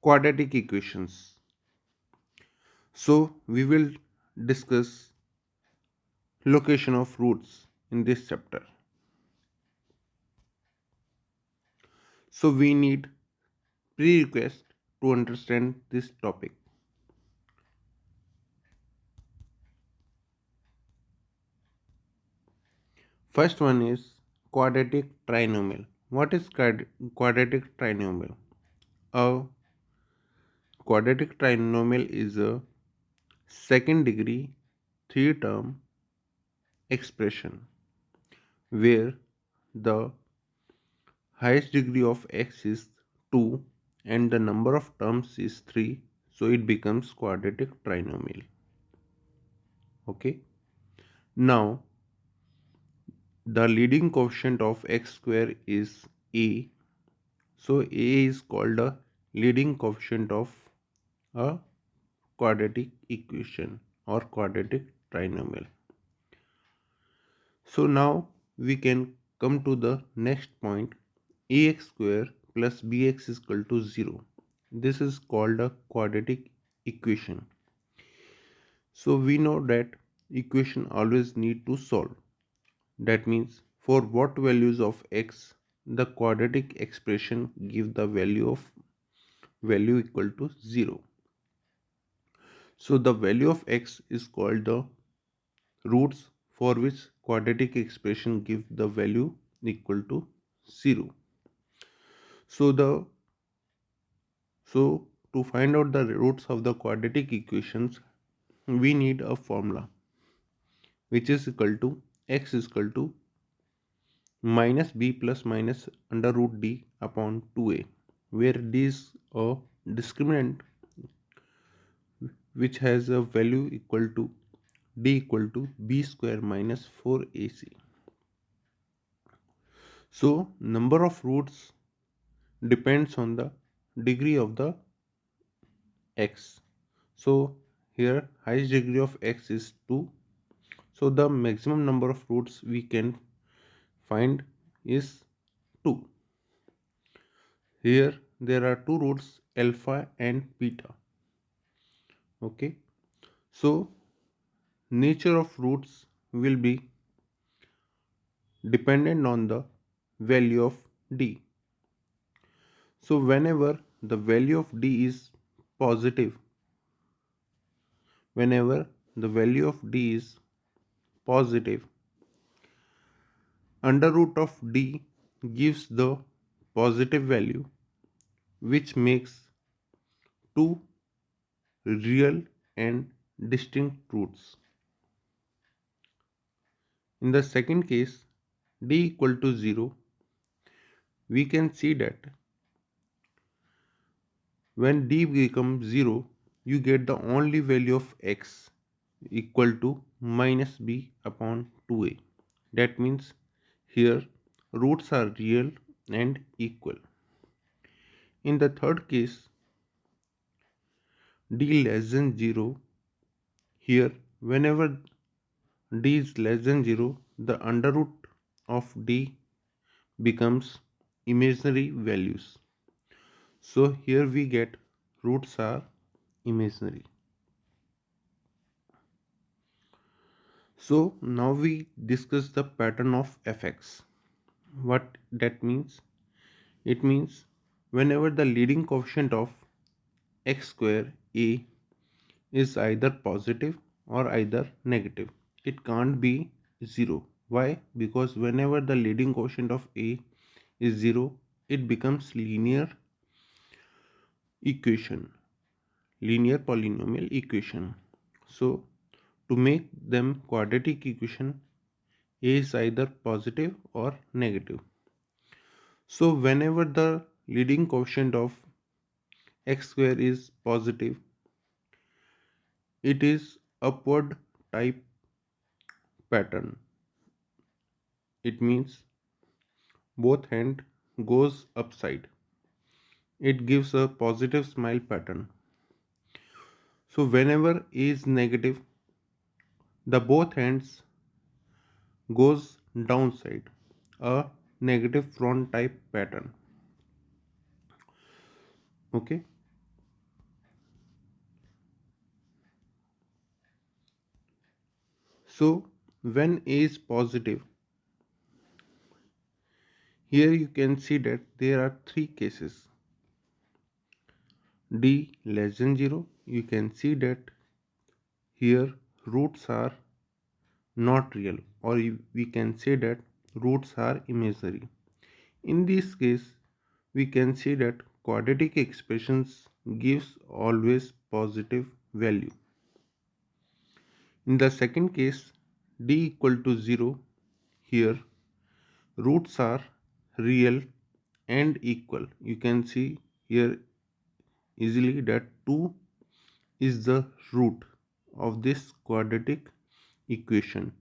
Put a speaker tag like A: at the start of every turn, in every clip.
A: quadratic equations. So we will discuss location of roots in this chapter. So we need prerequisite to understand this topic. First one is quadratic trinomial. What is quadratic trinomial? A quadratic trinomial is a second degree three term expression where the highest degree of x is 2 and the number of terms is 3, so it becomes quadratic trinomial. Okay, now the leading coefficient of x square is a, so a is called a leading coefficient of a quadratic equation or quadratic trinomial. So now we can come to the next point. Ax square plus bx is equal to 0. This is called a quadratic equation. So we know that equation always need to solve. That means for what values of x the quadratic expression give the value equal to 0. So the value of x is called the roots for which quadratic expression give the value equal to 0. So the so to find out the roots of the quadratic equations we need a formula which is equal to x is equal to minus b plus minus under root d upon 2a, where d is a discriminant which has a value equal to d equal to b square minus 4ac. So number of roots depends on the degree of the x. So here highest degree of x is 2. So the maximum number of roots we can find is 2. Here there are two roots alpha and beta. Okay. So nature of roots will be dependent on the value of d. So whenever the value of d is positive, whenever the value of d is positive, under root of d gives the positive value which makes two real and distinct roots. In the second case, d equal to 0, we can see that when d becomes 0, you get the only value of x equal to minus b upon 2a. That means here roots are real and equal. In the third case, d less than 0, here whenever d is less than 0, the under root of d becomes imaginary values. So here we get roots are imaginary. So now we discuss the pattern of fx. What that means? It means whenever the leading coefficient of x square a is either positive or either negative, it can't be 0. Why? Because whenever the leading quotient of a is 0, it becomes equation, linear polynomial equation. So to make them quadratic equation, a is either positive or negative. So whenever the leading quotient of x square is positive, it is upward type pattern. It means both hand goes upside. It gives a positive smile pattern. So whenever a is negative, the both hands goes downside, a negative front type pattern. Okay. So when a is positive, here you can see that there are three cases. D less than 0, you can see that here roots are not real, or we can say that roots are imaginary. In this case, we can see that quadratic expressions gives always positive value. In the second case, d equal to 0, here roots are real and equal. You can see here easily that 2 is the root of this quadratic equation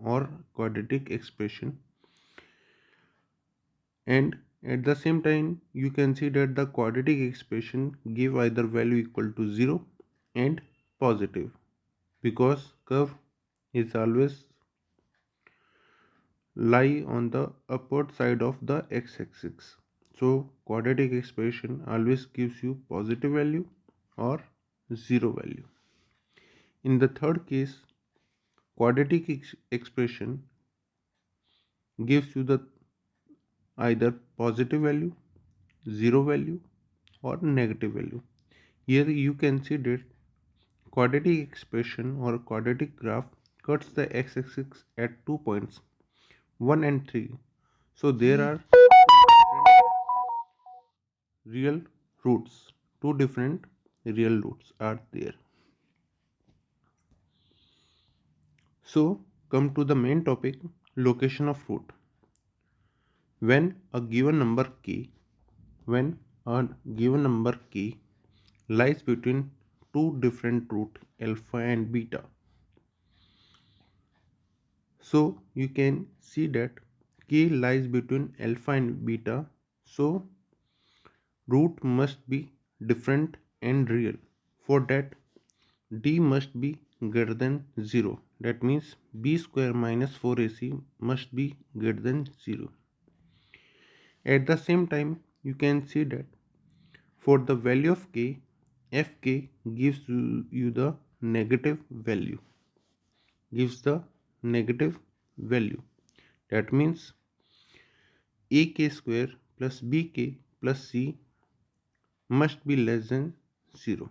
A: or quadratic expression, and at the same time you can see that the quadratic expression give either value equal to 0 and positive, because curve is always lie on the upward side of the x-axis. So quadratic expression always gives you positive value or 0 value. In the third case, quadratic expression gives you the either positive value, 0 value or negative value. Here you can see that quadratic expression or quadratic graph cuts the x-axis at 2 points 1 and 3. So there are real roots, two different real roots are there. So come to the main topic, location of root. When a given number k, when a given number k lies between two different root alpha and beta, so you can see that k lies between alpha and beta, so root must be different and real. For that, d must be greater than 0. That means b square minus 4ac must be greater than 0. At the same time, you can see that for the value of k, fk gives you the negative value. Gives the negative value. That means ak square plus bk plus c must be less than 0.